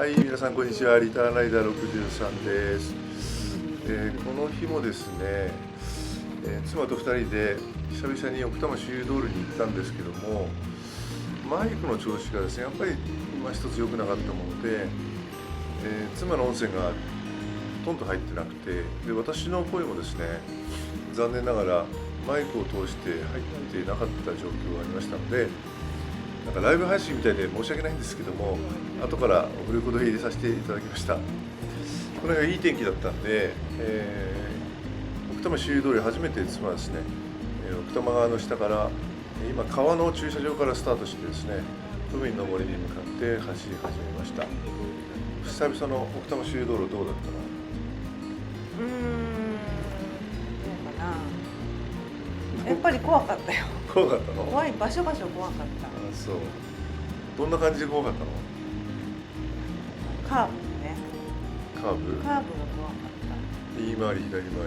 はい、皆さんこんにちは。リターンライダー63です。この日もですね、妻と2人で久々に奥多摩周遊道路に行ったんですけども、マイクの調子がですね、やっぱり今一つ良くなかったもので、妻の音声がほとんど入ってなくて、で私の声もですね、残念ながらマイクを通して入ってなかった状況がありましたので、なんかライブ配信みたいで申し訳ないんですけども、後からオフレコで入れさせていただきました。これがいい天気だったんで、奥多摩周遊通り初めて妻はですね、奥多摩川の下から今川の駐車場からスタートしてですね、海の森に向かって走り始めました。久々の奥多摩周遊道路どうだったの？どうかな。やっぱり怖かったよ。怖かったの？怖い、場所怖かった。そう。どんな感じで怖かったの？カーブね。カーブが怖かった。右回り左回り。や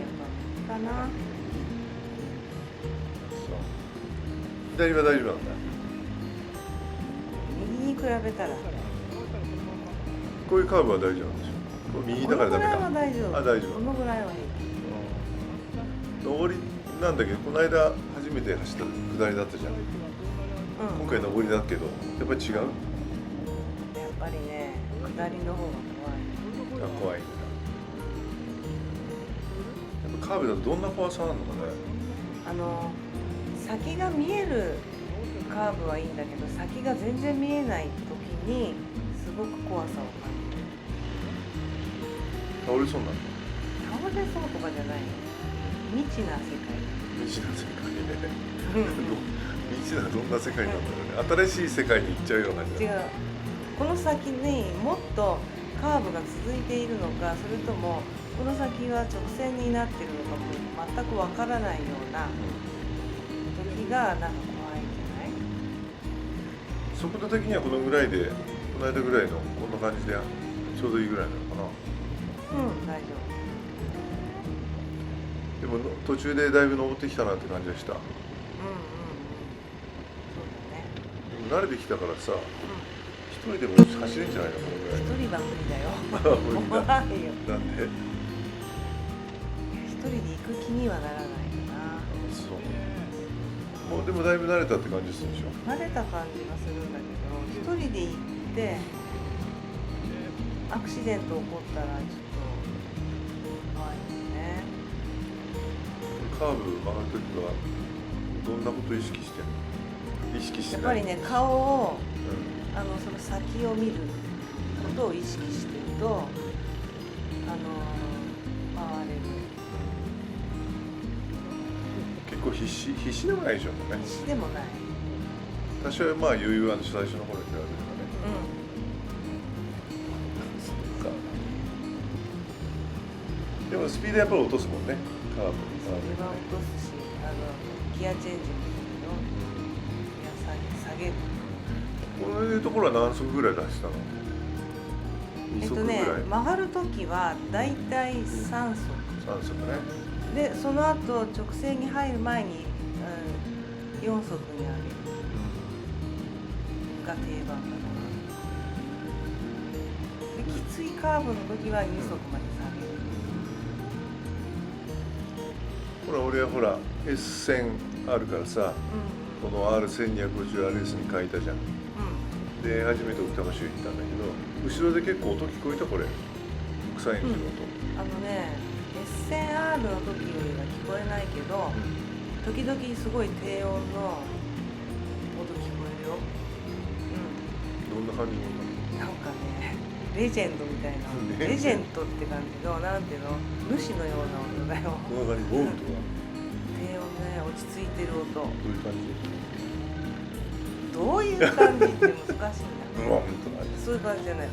っぱかな。そう。左は大丈夫なんだ。右に比べたら。こういうカーブは大丈夫なんでしょう。これ右だからダメか。このぐらいは大丈夫。あ、大丈夫。このぐらいは上りなんだけど、この間初めて走った下りだったじゃん。今回上りだけど、やっぱり違う？やっぱりね、下りの方が怖い。あ、怖いんだ。やっぱカーブだとどんな怖さなのかね。先が見えるカーブはいいんだけど、先が全然見えない時にすごく怖さを感じる。倒れそうになるの？倒れそうとかじゃないの。未知な世界。未知な世界ね。未知などんな世界なんだろうね。新しい世界に行っちゃうような感じだ。違う。この先にもっとカーブが続いているのか、それともこの先は直線になってるのかも全くわからないような時がなんか怖いんじゃない？速度的にはこのぐらいで、この間ぐらいのこんな感じでちょうどいいぐらいなのかな。大丈夫。でも途中でだいぶ登ってきたなって感じがした。そうだね。でも慣れてきたからさ、一人でも走れんじゃないのこのぐらい。一人は無理だよ。無理だ。怖いよ。なんで？一人で行く気にはならないかな。そう。もうでもだいぶ慣れたって感じするでしょ。慣れた感じがするんだけど、一人で行ってアクシデント起こったらちょっと怖いよね。カーブ曲がるときはどんなことを意識してるの？意識してない？やっぱりね、顔を、その先を見ることを意識してると、回れる。結構必死でもないでしょうね。必死でもない。多少まあ余裕は最初の頃に比べればね。そうか。でもスピードやっぱり落とすもんね。カーブ。それは落とすし、ギアチェンジもするよ。ギア下げる。こういうところは何速ぐらいで走ったの？2速ぐらい？曲がるときはだいたい3速。3速ね。で、その後直線に入る前に、4速に上げるが定番だな。で、きついカーブの時は2速まで下げる。ほら俺はほら S1000 あるからさ、この R1250RS に書いたじゃん。で初めて奥多摩周行ったんだけど、後ろで結構音聞こえたこれ。国際の音。S1000R の時よりは聞こえないけど、時々すごい低音の音聞こえるよ。どんな感じの音？なんかね、レジェンドみたいな。レジェンドって感じの、なんていうの、主のような音だよ。こんな感じ。ボーンとか。低音ね、落ち着いてる音。どういう感じ？どういう感じって難しいんだ。本当だ。そういう感じじゃない。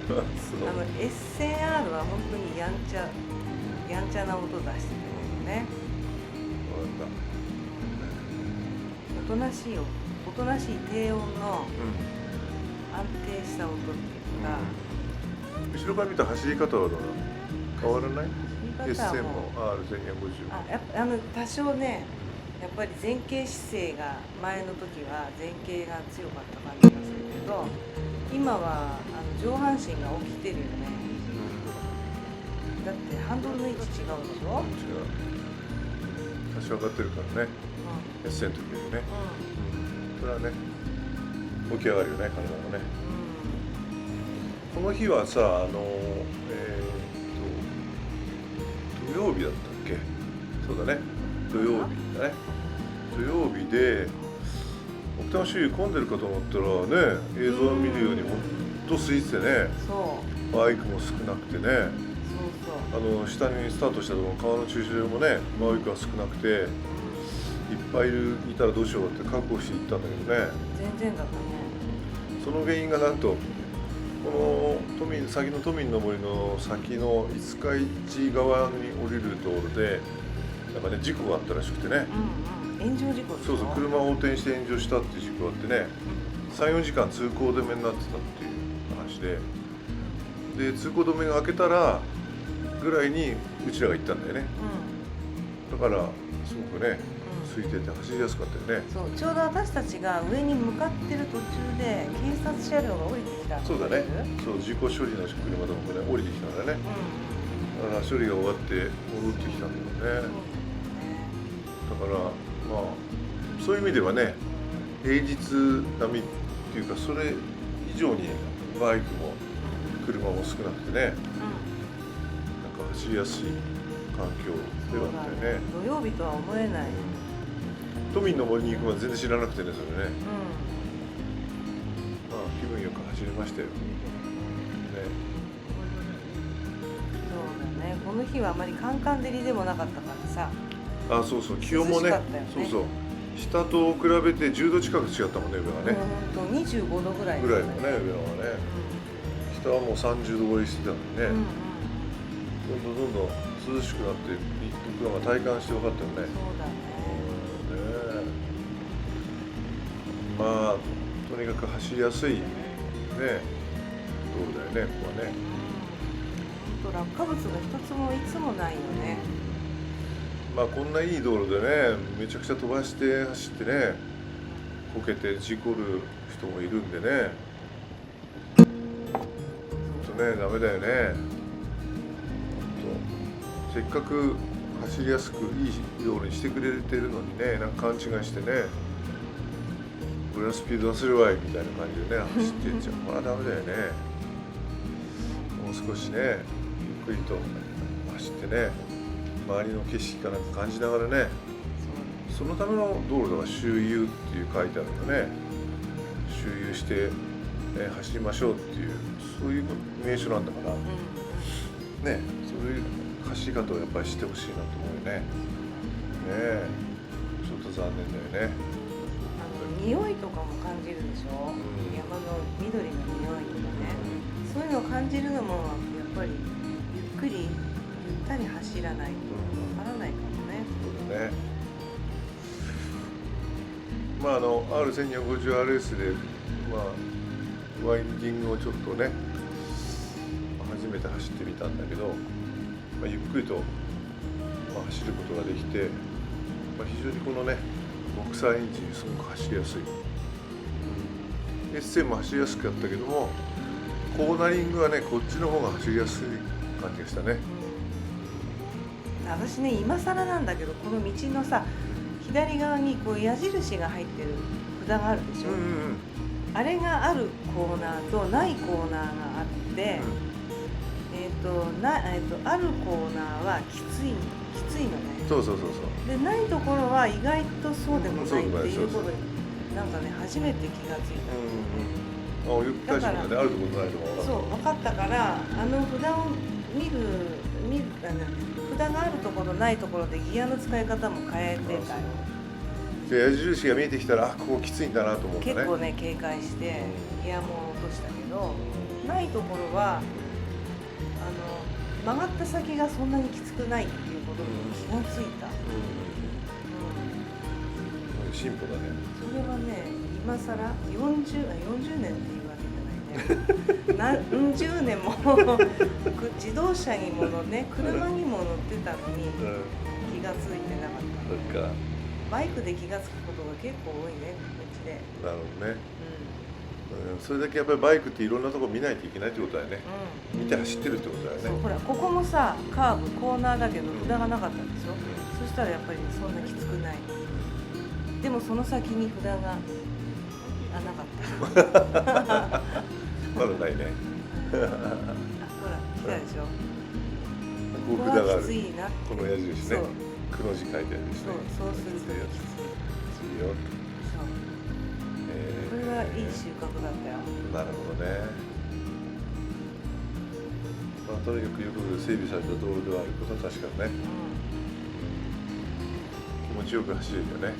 S1000R は本当にやんちゃな音出してるね。おとなしい低音の安定した音っていうか。後ろから見た走り方はどうなの？変わらない？走り方は S1000 も R1250 も。多少ね、やっぱり前傾姿勢が前の時は前傾が強かった感じがするけど、今は上半身が起きてるよね。だってハンドルの位置違うでしょ。違う。多少上がってるからね。エッセンの時よりね。それはね、起き上がるよね、体もね。この日はさ、土曜日だったっけ？そうだね。土曜日だね。土曜日で奥多摩周囲混んでるかと思ったらね、映像を見るようにほんと空いててね。そう。バイクも少なくてね。そうそう。下にスタートしたところ川の駐車場もね、バイクが少なくて、いっぱいいたらどうしようって覚悟して行ったんだけどね。全然だったね。その原因がなんとこの先の都民の森の先の五日市側に降りるところでなんかね事故があったらしくてね、炎上事故。そうそう、車を横転して炎上したっていう事故があってね、3、4時間通行止めになってたっていう話で、通行止めが開けたらぐらいにうちらが行ったんだよね、だからすごくね空いてて走りやすかったよね。そう、ちょうど私たちが上に向かってる途中で警察車両が降りてきた。そうだね、そう事故処理の車とかもね降りてきたからね、だから処理が終わって戻ってきたんだよね。だからまあそういう意味ではね、平日並みっていうかそれ以上にバイクも車も少なくてね、なんか走りやすい環境ではあったよね。土曜日とは思えない。都民の森に行くまで全然知らなくてね、それね。まあ気分よく走りましたよ。ね。そうだね。この日はあまりカンカン照りでもなかったからさ。あ、そうそう、気温もね、そうそう。下と比べて10度近く違ったもんね、上がね。25度ぐらい。ぐらいのね、上はね。下はもう30度超えしてたのにね。どんどん涼しくなって僕らが体感して分かったよね。そうだね。まあとにかく走りやすいね道路だよね、ここはね。落下物が一つもいつもないよね。まあこんないい道路でね、めちゃくちゃ飛ばして走ってね、こけて事故る人もいるんでね、ほんとね、ダメだよね。せっかく走りやすくいい道路にしてくれてるのにね、なんか勘違いしてね、俺はスピード出せるわいみたいな感じでね走ってっちゃう。これはダメだよね。もう少しねゆっくりと走ってね、周りの景色かなんか感じながらね、そのための道路だから周遊っていう書いてあるよね。周遊して、走りましょうっていうそういう名所なんだから、ね、そういう走り方をやっぱりしてほしいなと思うよね。ねえ、ちょっと残念だよね。匂いとかも感じるでしょ、山の緑の匂いとかね、そういうのを感じるのもやっぱりゆっくりゆったり走らないとわからないかもね。そうだね。まあR1250RS でワインディングをちょっとね初めて走ってみたんだけど、ゆっくりと、走ることができて、非常にこのねボクサーエンジンすごく走りやすい。エッセンも走りやすかったけども、コーナリングはねこっちの方が走りやすい感じがしたね。私ね、今更なんだけど、この道のさ左側にこう矢印が入ってる札があるでしょ、あれがあるコーナーとないコーナーがあって、あるコーナーはきついのね。そうでないところは意外とそうでもないっていうことになんかね初めて気がついた。だからね、あるところないところそう分かったから、札を見る札があるところないところでギアの使い方も変えてたよ。で矢印が見えてきたら、ここきついんだなと思ったね。結構ね警戒してギアも落としたけど、ないところは曲がった先がそんなにきつくないっていうことに気がついた。進歩だね。それはね、今更40年っていうわけじゃないね。何十年も自動車にもね、車にも乗ってたのに気がついてなかった。そっか。バイクで気がつくことが結構多いね、道で。なるほどね。うそれだけやっぱりバイクっていろんなとこ見ないといけないってことだよね。ん、うん、見て走ってるってことだよね。そう、ほらここもさカーブコーナーだけど札がなかったんでしょ、そしたらやっぱりそんなきつくない。でもその先に札がなかったまだないね。ほら来たでしょ。ここここ札がある。はきついなって。この矢印ねそう。くの字書いてあるんですね。そうするときつい。きついよ。そうこれはいい収穫だったよ。なるほどね。まあ、とにかくよく整備された道路ではあることは確かにね。気持ちよく走れるよね。ね。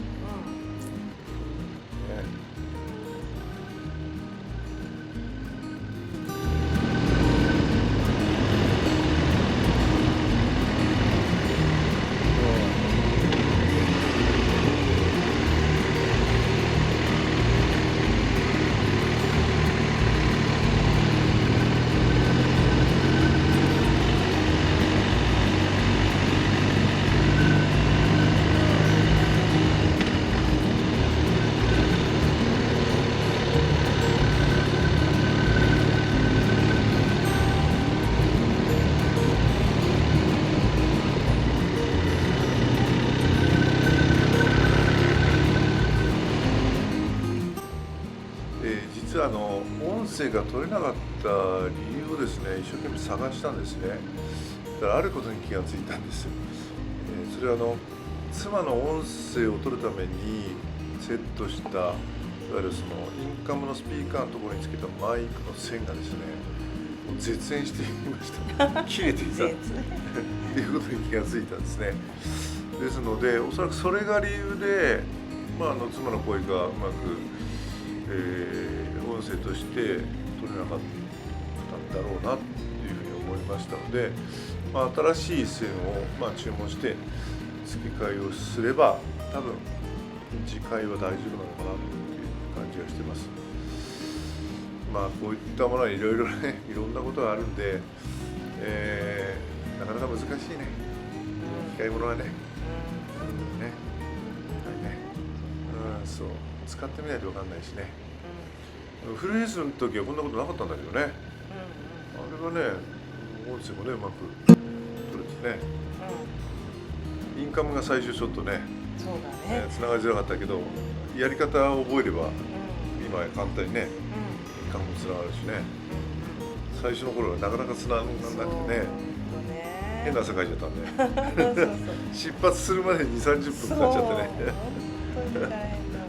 実は音声が取れなかった理由をですね、一生懸命探したんですね。だからあることに気がついたんです。それは妻の音声を取るためにセットしたいわゆるそのインカムのスピーカーのところにつけたマイクの線がですね、もう絶縁していました。切れていたっていうことに気がついたんですね。ですので、おそらくそれが理由で、妻の声がうまく、音声として取れなかったんだろうなっていうふうに思いましたので、新しい線を、注文して付け替えをすれば多分次回は大丈夫なのかなという感じがしてます。こういったものはいろいろね、いろんなことがあるんで、なかなか難しいね、機械物はね。そう、使ってみないと分かんないしね。フルレースの時はこんなことなかったんだけどね。あれがね、音声もね、うまく取れてね。インカムが最初ちょっとね、そうだね。繋がりづらかったけど、やり方を覚えれば、今簡単にね、インカムも繋がるしね。最初の頃はなかなか繋がらなくてね、変な汗かいちゃったんで、出発するまでに2、30分かかっちゃってね。本当に大変だも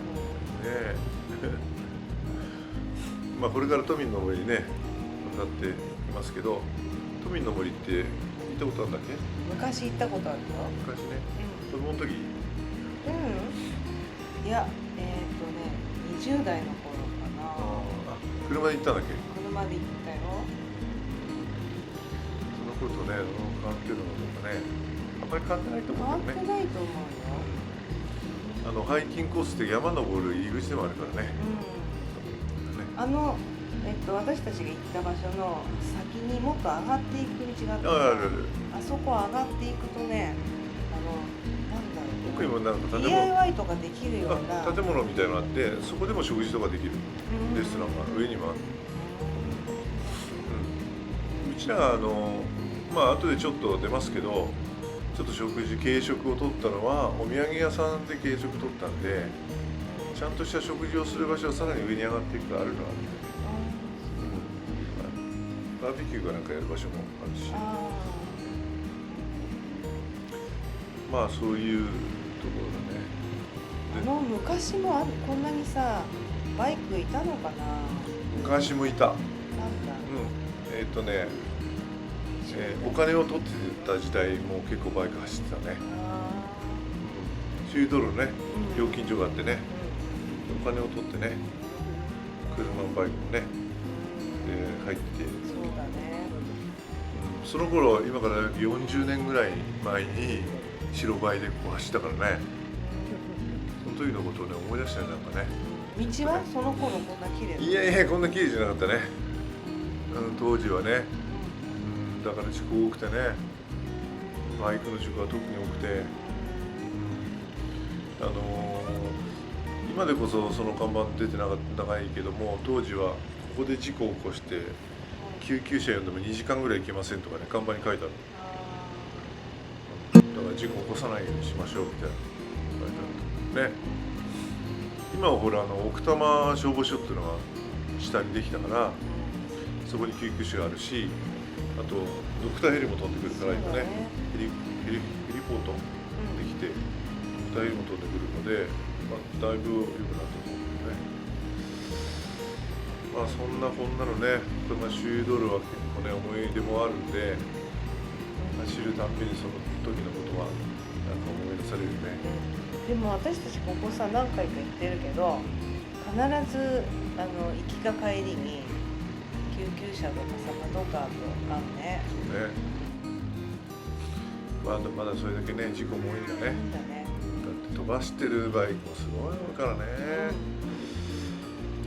ん。これから都民の森にね向かっていきますけど、都民の森って行ったことあるんだっけ？昔行ったことあるよ。昔ね、子供の時？いや、20代の頃かな。車で行ったんだっけ？車で行ったよ。その頃とね、変わってるのとかね、あんまり変わってないと思うんだよね。変わってないと思うよ。ハイキングコースって山登る入り口でもあるからね。私たちが行った場所の先にもっと上がっていく道があって、あそこ上がっていくとね、なんだろう、奥にもなんか DIY とかできるような建物みたいなのがあって、そこでも食事とかできるレストランが上にもある。うちらが後でちょっと出ますけど、ちょっと軽食を取ったのはお土産屋さんで軽食取ったんで、ちゃんとした食事をする場所はさらに上に上がっていくとあるのはあるんで、バーベキューかなんかやる場所もあるし、そういうところだね。昔もこんなにさバイクいたのかな？昔もいた。お金を取ってた時代も結構バイク走ってたね。10ドルね、料金所があってね、お金を取ってね、車もバイクもね、入って。そうだね。その頃、今から40年ぐらい前に白バイでこう走ったからね、その時のことをね思い出したりなんかね。道はその頃こんな綺麗？いやいや、こんな綺麗じゃなかったね。当時はね。だから事故多くてね、バイクの事故は特に多くて、今でこそその看板出てなかった長いけども、当時はここで事故を起こして救急車呼んでも2時間ぐらい行けませんとかね、看板に書いてある。だから事故起こさないようにしましょうみたいな書いてあるね。今はほら奥多摩消防署っていうのが下にできたから、そこに救急車があるし、あとドクターヘリも飛んでくるから今ね、ヘリポートできて、ドクターヘリも飛んでくるので、だいぶ良くなったと思うね。そんなこんなのね、奥多摩周遊道路は結構ね思い出もあるんで、走るたんびにその時のことはなんか思い出されるね。でも私たちここさ何回か行ってるけど、必ず行きか帰りに救急車とかさパトカーとあるね。そうね。まだそれだけね事故も多いんだね。いいんだね。だって飛ばしてるバイクもすごい多いからね。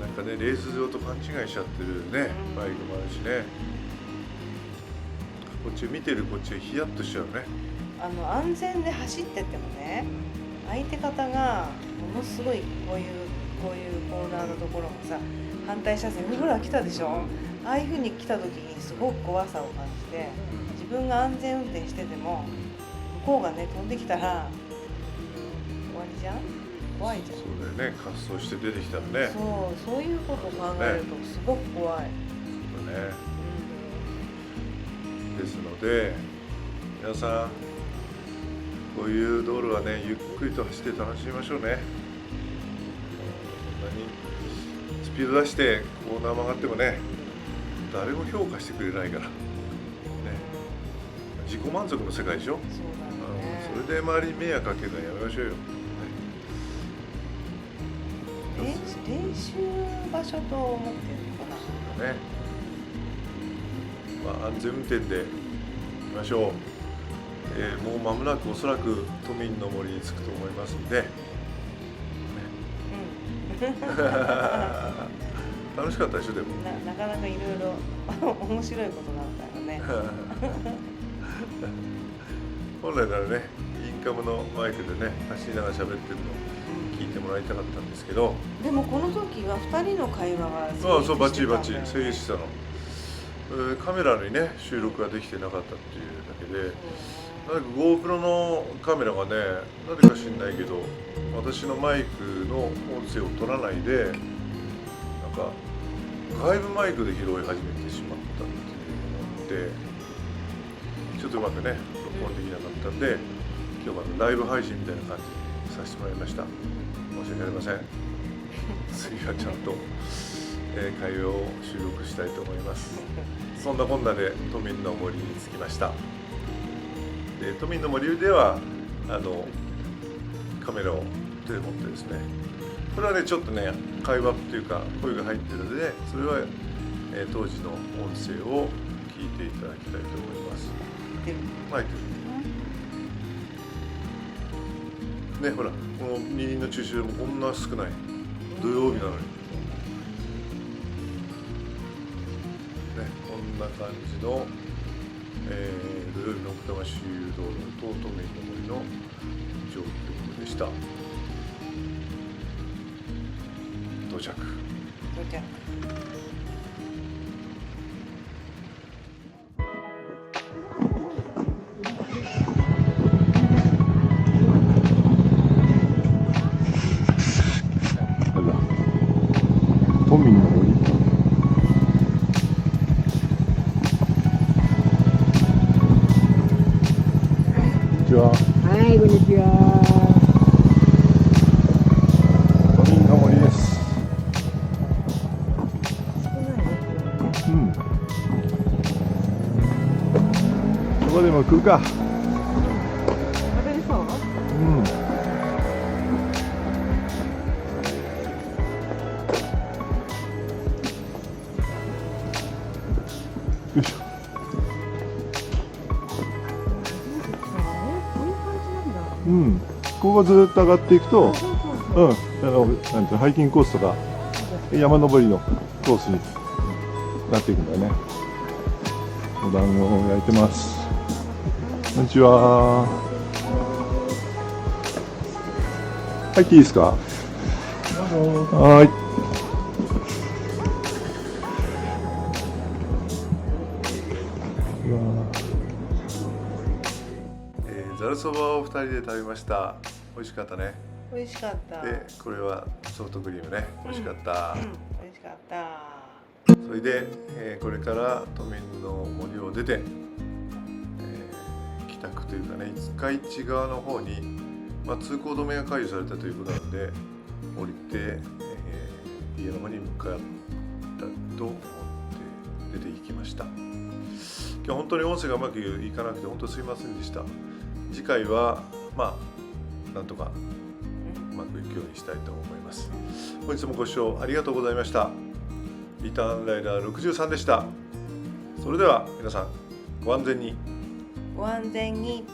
なんかねレース場と勘違いしちゃってるねバイクもあるしね。こっち見てるこっちヒヤッとしちゃうね。安全で走っててもね、相手方がものすごいこういうコーナーのところもさ、反対車線ほら来たでしょ。ああいう風に来た時にすごく怖さを感じて、自分が安全運転してても向こうがね飛んできたら終わりじゃん。怖いじゃん。そうだよね、滑走して出てきたらね。そういうことを考えるとすごく怖い。そうだね。ですので皆さんこういう道路はねゆっくりと走って楽しみましょうね。スピード出してコーナー曲がってもね誰も評価してくれないからね。自己満足の世界でしょ。そうだね。それで周りに迷惑かけるのはやめましょうよ。練習場所と思ってるのかな。そうだね。安全運転で行きましょう。もう間もなくおそらく都民の森に着くと思いますんで、ね楽しかったでしょ。でも なかなかいろいろ面白いことなんだよね。本来ならねインカムのマイクでね走りながら喋ってるのを聞いてもらいたかったんですけど、でもこの時は2人の会話が成立してたんだよね。そうバッチリバッチリ成立したの。カメラにね収録ができてなかったっていうだけで、なんか GoPro のカメラがねなぜか知んないけど私のマイクの音声を取らないで、なんか外部マイクで拾い始めてしまったっていうのがあって、ちょっとうまくね録音できなかったんで、今日はライブ配信みたいな感じにさせてもらいました。申し訳ありません。次はちゃんと会話を収録したいと思います。そんなこんなで都民の森に着きました。で都民の森ではカメラを手で持ってですね、これはねちょっとね会話っていうか声が入ってるので、それは、当時の音声を聞いていただきたいと思います。入ってるね。ほらこの二輪の駐車場もこんな少ない土曜日なのにね、こんな感じの、土曜日の奥多摩周遊道路と都民の森の状況でした。到着。都民の森。はい、こんにちは。都民の森です。そこでも食うか。食べれそう？よいしょ。ここをずっと上がっていくと、なんてハイキングコースとか山登りのコースになっていくんだよね。お団子を焼いてます。こんにちは。入っていいですか？はい。ざるそばを2人で食べました。美味しかったね。美味しかった。で、これはソフトクリームね。美味しかった。美味しかった。それで、これから都民の森を出て、帰宅というかね、五日市側の方に、通行止めが解除されたということなので降りて、家の方に向かったと思って出て行きました。今日本当に音声がうまくいかなくて本当すいませんでした。次回はなんとかうまくいくようにしたいと思います。本日もご視聴ありがとうございました。リターンライダー63でした。それでは皆さんご安全に。ご安全に。